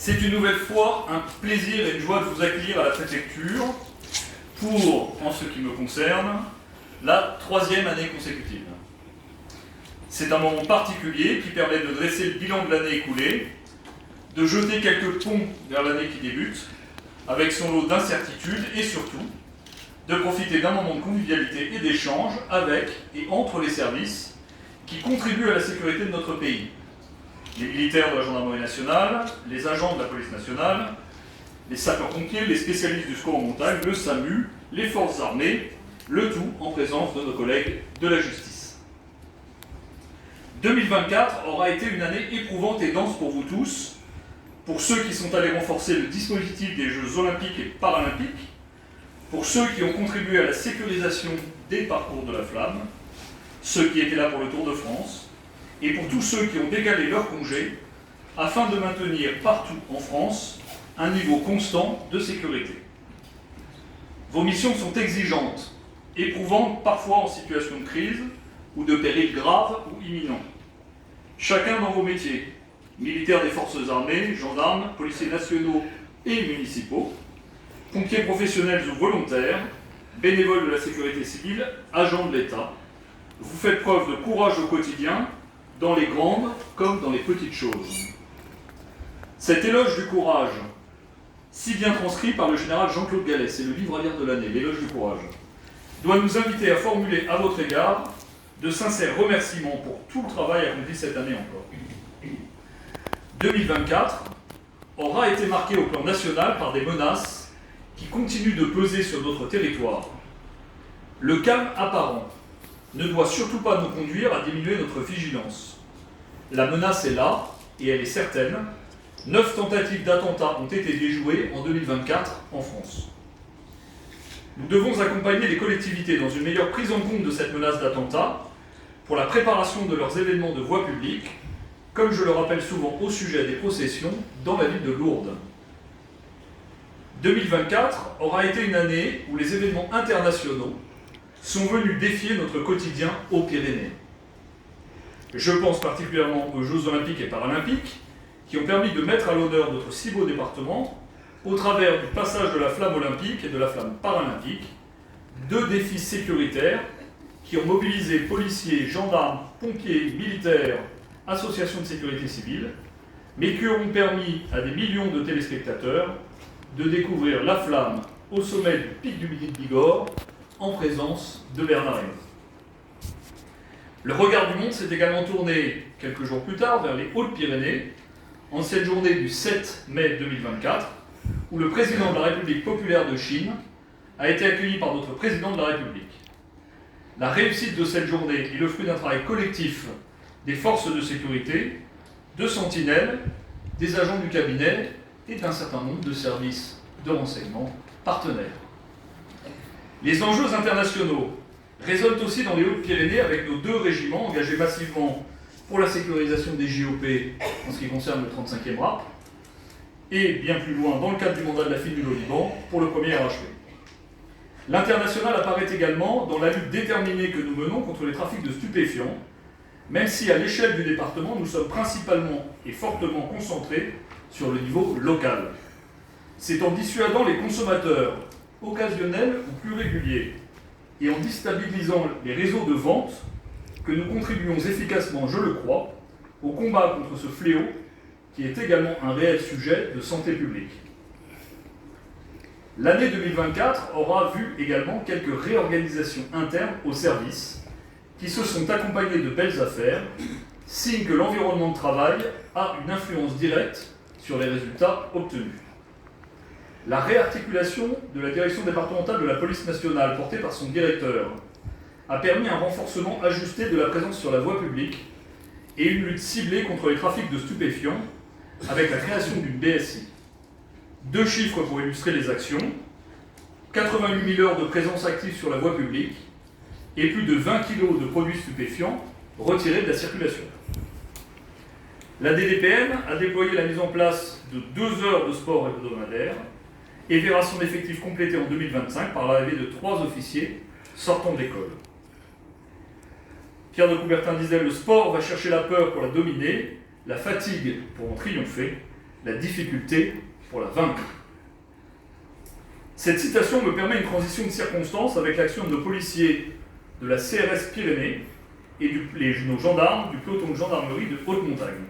C'est une nouvelle fois un plaisir et une joie de vous accueillir à la préfecture pour, en ce qui me concerne, la 3e année consécutive. C'est un moment particulier qui permet de dresser le bilan de l'année écoulée, de jeter quelques ponts vers l'année qui débute, avec son lot d'incertitudes et surtout de profiter d'un moment de convivialité et d'échange avec et entre les services qui contribuent à la sécurité de notre pays. Les militaires de la gendarmerie nationale, les agents de la police nationale, les sapeurs-pompiers, les spécialistes du secours en montagne, le SAMU, les forces armées, le tout en présence de nos collègues de la justice. 2024 aura été une année éprouvante et dense pour vous tous, pour ceux qui sont allés renforcer le dispositif des Jeux olympiques et paralympiques, pour ceux qui ont contribué à la sécurisation des parcours de la flamme, ceux qui étaient là pour le Tour de France, et pour tous ceux qui ont décalé leurs congés afin de maintenir partout en France un niveau constant de sécurité. Vos missions sont exigeantes, éprouvantes parfois en situation de crise ou de péril grave ou imminent. Chacun dans vos métiers, militaires des forces armées, gendarmes, policiers nationaux et municipaux, pompiers professionnels ou volontaires, bénévoles de la sécurité civile, agents de l'État, vous faites preuve de courage au quotidien, dans les grandes comme dans les petites choses. Cet éloge du courage, si bien transcrit par le général Jean-Claude Gallet, c'est le livre à lire de l'année, l'éloge du courage, doit nous inviter à formuler à votre égard de sincères remerciements pour tout le travail accompli cette année encore. 2024 aura été marqué au plan national par des menaces qui continuent de peser sur notre territoire. Le calme apparent ne doit surtout pas nous conduire à diminuer notre vigilance. La menace est là, et elle est certaine. 9 tentatives d'attentats ont été déjouées en 2024 en France. Nous devons accompagner les collectivités dans une meilleure prise en compte de cette menace d'attentat pour la préparation de leurs événements de voie publique, comme je le rappelle souvent au sujet des processions dans la ville de Lourdes. 2024 aura été une année où les événements internationaux sont venus défier notre quotidien aux Pyrénées. Je pense particulièrement aux Jeux olympiques et paralympiques, qui ont permis de mettre à l'honneur notre si beau département au travers du passage de la flamme olympique et de la flamme paralympique, 2 défis sécuritaires qui ont mobilisé policiers, gendarmes, pompiers, militaires, associations de sécurité civile, mais qui auront permis à des millions de téléspectateurs de découvrir la flamme au sommet du pic du Midi de Bigorre, en présence de Bernard Hinault. Le regard du monde s'est également tourné quelques jours plus tard vers les Hautes-Pyrénées, en cette journée du 7 mai 2024, où le président de la République populaire de Chine a été accueilli par notre président de la République. La réussite de cette journée est le fruit d'un travail collectif des forces de sécurité, de sentinelles, des agents du cabinet et d'un certain nombre de services de renseignement partenaires. Les enjeux internationaux résonnent aussi dans les Hautes-Pyrénées avec nos 2 régiments engagés massivement pour la sécurisation des JOP en ce qui concerne le 35e RAP et bien plus loin dans le cadre du mandat de la FINUL au Liban pour le 1er RHP. L'international apparaît également dans la lutte déterminée que nous menons contre les trafics de stupéfiants, même si à l'échelle du département nous sommes principalement et fortement concentrés sur le niveau local. C'est en dissuadant les consommateurs occasionnels ou plus réguliers, et en déstabilisant les réseaux de vente que nous contribuons efficacement, je le crois, au combat contre ce fléau qui est également un réel sujet de santé publique. L'année 2024 aura vu également quelques réorganisations internes au service qui se sont accompagnées de belles affaires, signe que l'environnement de travail a une influence directe sur les résultats obtenus. La réarticulation de la direction départementale de la police nationale, portée par son directeur, a permis un renforcement ajusté de la présence sur la voie publique et une lutte ciblée contre les trafics de stupéfiants, avec la création d'une BSI. 2 chiffres pour illustrer les actions: 88 000 heures de présence active sur la voie publique et plus de 20 kg de produits stupéfiants retirés de la circulation. La DDPN a déployé la mise en place de 2 heures de sport hebdomadaire et verra son effectif complété en 2025 par l'arrivée de 3 officiers sortant de l'école. Pierre de Coubertin disait « Le sport va chercher la peur pour la dominer, la fatigue pour en triompher, la difficulté pour la vaincre. Cette citation me permet une transition de circonstances avec l'action de nos policiers de la CRS Pyrénées et nos gendarmes du peloton de gendarmerie de haute montagne.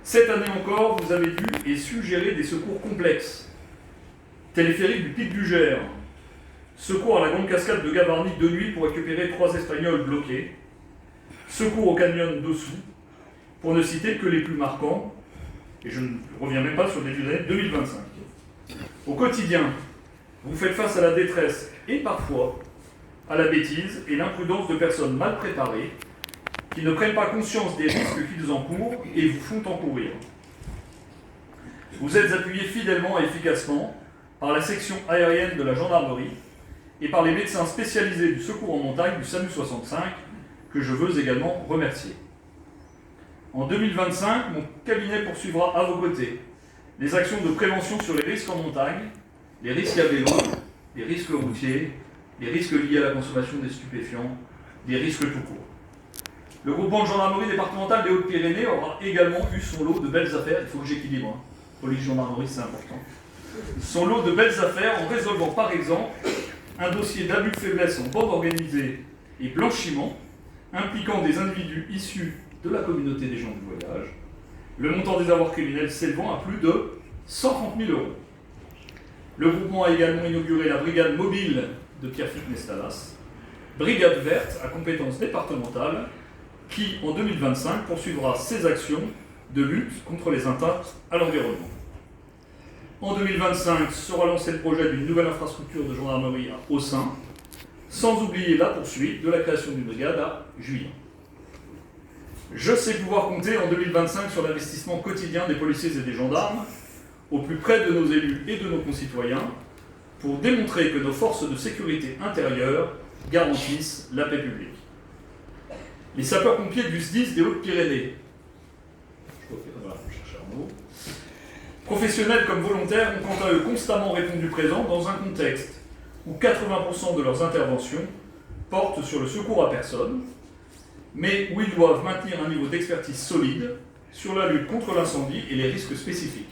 Cette année encore, vous avez dû et su gérer des secours complexes. Téléphérique du Pic du Gers, secours à la grande cascade de Gavarnie de nuit pour récupérer 3 Espagnols bloqués, secours au canyon dessous, pour ne citer que les plus marquants, et je ne reviens même pas sur le début de l'année 2025. Au quotidien, vous faites face à la détresse et parfois à la bêtise et l'imprudence de personnes mal préparées qui ne prennent pas conscience des risques qu'ils encourent et vous font encourir. Vous êtes appuyé fidèlement et efficacement par la section aérienne de la gendarmerie et par les médecins spécialisés du secours en montagne du SAMU 65, que je veux également remercier. En 2025, mon cabinet poursuivra à vos côtés les actions de prévention sur les risques en montagne, les risques à vélo, les risques routiers, les risques liés à la consommation des stupéfiants, les risques tout court. Le groupement de gendarmerie départementale des Hautes-Pyrénées aura également eu son lot de belles affaires, il faut que j'équilibre, police gendarmerie c'est important, son lot de belles affaires en résolvant par exemple un dossier d'abus de faiblesse en bande organisée et blanchiment impliquant des individus issus de la communauté des gens du voyage, le montant des avoirs criminels s'élevant à plus de 130 000 €. Le groupement a également inauguré la brigade mobile de Pierrefitte Nestalas, brigade verte à compétence départementale, qui en 2025 poursuivra ses actions de lutte contre les atteintes à l'environnement. En 2025 sera lancé le projet d'une nouvelle infrastructure de gendarmerie à Aussin, sans oublier la poursuite de la création d'une brigade à Juillan. Je sais pouvoir compter en 2025 sur l'investissement quotidien des policiers et des gendarmes, au plus près de nos élus et de nos concitoyens, pour démontrer que nos forces de sécurité intérieure garantissent la paix publique. Les sapeurs-pompiers du SDIS des Hautes-Pyrénées, professionnels comme volontaires, ont quant à eux constamment répondu présent dans un contexte où 80% de leurs interventions portent sur le secours à personne, mais où ils doivent maintenir un niveau d'expertise solide sur la lutte contre l'incendie et les risques spécifiques.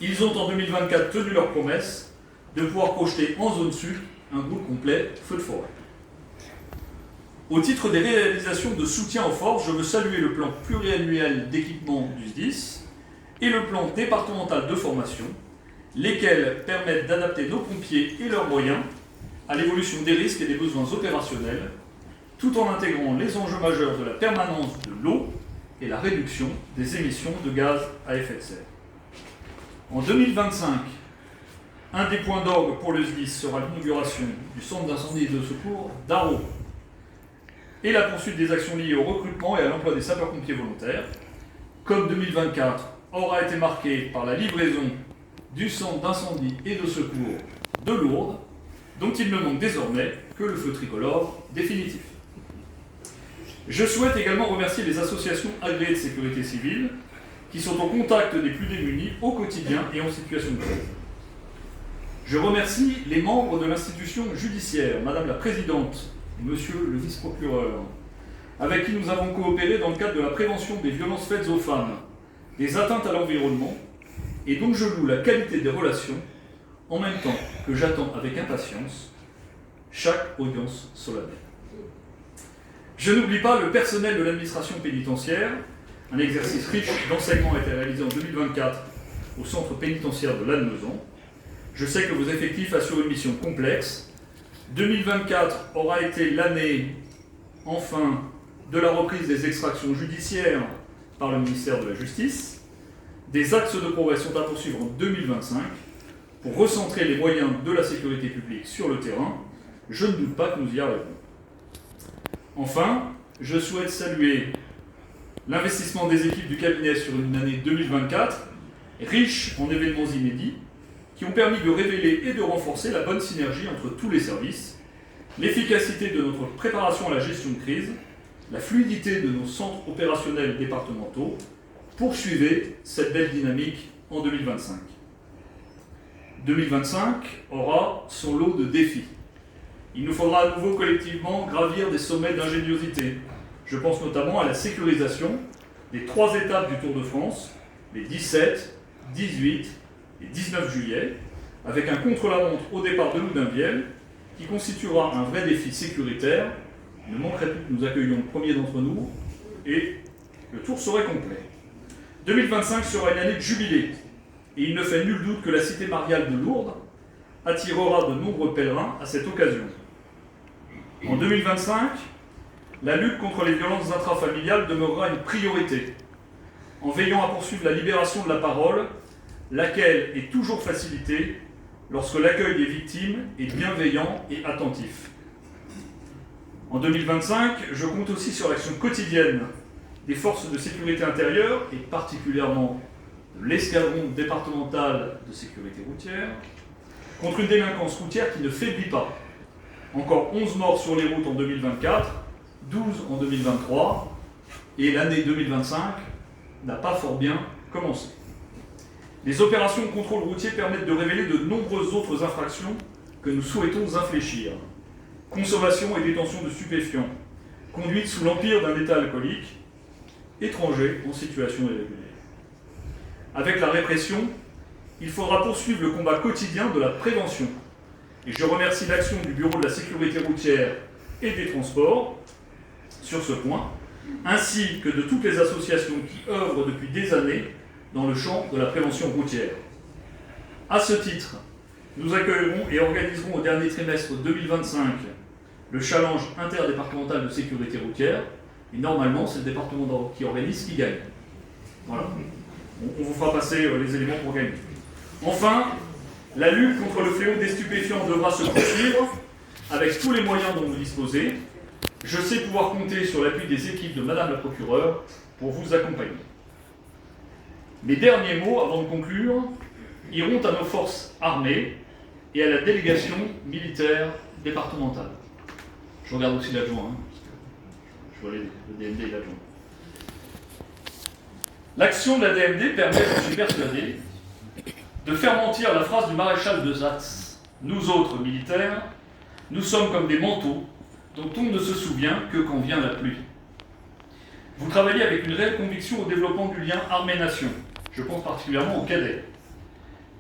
Ils ont en 2024 tenu leur promesse de pouvoir projeter en zone sud un groupe complet feu de forêt. Au titre des réalisations de soutien aux forces, je veux saluer le plan pluriannuel d'équipement du SDIS et le plan départemental de formation, lesquels permettent d'adapter nos pompiers et leurs moyens à l'évolution des risques et des besoins opérationnels, tout en intégrant les enjeux majeurs de la permanence de l'eau et la réduction des émissions de gaz à effet de serre. En 2025, un des points d'orgue pour le SDIS sera l'inauguration du centre d'incendie et de secours d'Arreau et la poursuite des actions liées au recrutement et à l'emploi des sapeurs-pompiers volontaires. Comme 2024 aura été marqué par la livraison du centre d'incendie et de secours de Lourdes, dont il ne manque désormais que le feu tricolore définitif. Je souhaite également remercier les associations agréées de sécurité civile qui sont au contact des plus démunis au quotidien et en situation de crise. Je remercie les membres de l'institution judiciaire, Madame la Présidente, Monsieur le Vice-procureur, avec qui nous avons coopéré dans le cadre de la prévention des violences faites aux femmes, des atteintes à l'environnement, et dont je loue la qualité des relations, en même temps que j'attends avec impatience chaque audience solennelle. Je n'oublie pas le personnel de l'administration pénitentiaire. Un exercice riche d'enseignement a été réalisé en 2024 au centre pénitentiaire de Lannemezan. Je sais que vos effectifs assurent une mission complexe. 2024 aura été l'année, enfin, de la reprise des extractions judiciaires par le ministère de la Justice. Des axes de progrès sont à poursuivre en 2025 pour recentrer les moyens de la sécurité publique sur le terrain. Je ne doute pas que nous y arriverons. Enfin, je souhaite saluer l'investissement des équipes du cabinet sur une année 2024, riche en événements inédits, qui ont permis de révéler et de renforcer la bonne synergie entre tous les services, l'efficacité de notre préparation à la gestion de crise, la fluidité de nos centres opérationnels départementaux. Poursuivez cette belle dynamique en 2025. 2025 aura son lot de défis. Il nous faudra à nouveau collectivement gravir des sommets d'ingéniosité. Je pense notamment à la sécurisation des 3 étapes du Tour de France les 17, 18 et 19 juillet, avec un contre-la-montre au départ de Loudunvielle, qui constituera un vrai défi sécuritaire. Il ne manquerait plus que nous accueillions le premier d'entre nous, et le tour serait complet. 2025 sera une année de jubilé, et il ne fait nul doute que la cité mariale de Lourdes attirera de nombreux pèlerins à cette occasion. En 2025, la lutte contre les violences intrafamiliales demeurera une priorité, en veillant à poursuivre la libération de la parole, laquelle est toujours facilitée lorsque l'accueil des victimes est bienveillant et attentif. En 2025, je compte aussi sur l'action quotidienne des forces de sécurité intérieure, et particulièrement de l'escadron départemental de sécurité routière, contre une délinquance routière qui ne faiblit pas. Encore 11 morts sur les routes en 2024, 12 en 2023, et l'année 2025 n'a pas fort bien commencé. Les opérations de contrôle routier permettent de révéler de nombreuses autres infractions que nous souhaitons infléchir. Consommation et détention de stupéfiants, conduite sous l'empire d'un état alcoolique, étrangers en situation irrégulière. Avec la répression, il faudra poursuivre le combat quotidien de la prévention. Et je remercie l'action du Bureau de la sécurité routière et des transports sur ce point, ainsi que de toutes les associations qui œuvrent depuis des années dans le champ de la prévention routière. À ce titre, nous accueillerons et organiserons au dernier trimestre 2025 le challenge interdépartemental de sécurité routière, et normalement c'est le département qui organise qui gagne. Voilà. On vous fera passer les éléments pour gagner. Enfin, la lutte contre le fléau des stupéfiants devra se poursuivre avec tous les moyens dont vous disposez. Je sais pouvoir compter sur l'appui des équipes de Madame la Procureure pour vous accompagner. Mes derniers mots, avant de conclure, iront à nos forces armées et à la délégation militaire départementale. Je regarde aussi l'adjoint, parce que je vois le DMD et l'adjoint. L'action de la DMD permet, j'en suis persuadé, de faire mentir la phrase du maréchal de Zatz. Nous autres militaires, nous sommes comme des manteaux dont on ne se souvient que quand vient la pluie. Vous travaillez avec une réelle conviction au développement du lien armée-nation. Je pense particulièrement aux cadets.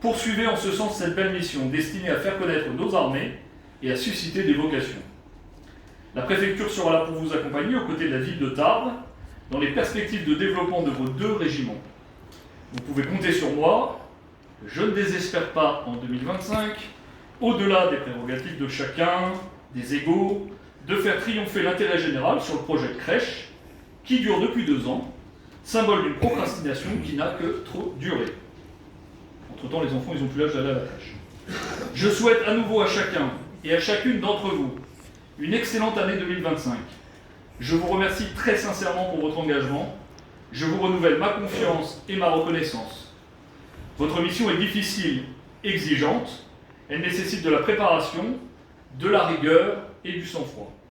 Poursuivez en ce sens cette belle mission destinée à faire connaître nos armées et à susciter des vocations. La préfecture sera là pour vous accompagner aux côtés de la ville de Tarbes dans les perspectives de développement de vos 2 régiments. Vous pouvez compter sur moi. Je ne désespère pas en 2025, au-delà des prérogatives de chacun, des égaux, de faire triompher l'intérêt général sur le projet de crèche qui dure depuis 2 ans, symbole d'une procrastination qui n'a que trop duré. Entre-temps, les enfants, ils n'ont plus l'âge d'aller à la crèche. Je souhaite à nouveau à chacun et à chacune d'entre vous une excellente année 2025. Je vous remercie très sincèrement pour votre engagement. Je vous renouvelle ma confiance et ma reconnaissance. Votre mission est difficile, exigeante. Elle nécessite de la préparation, de la rigueur et du sang-froid.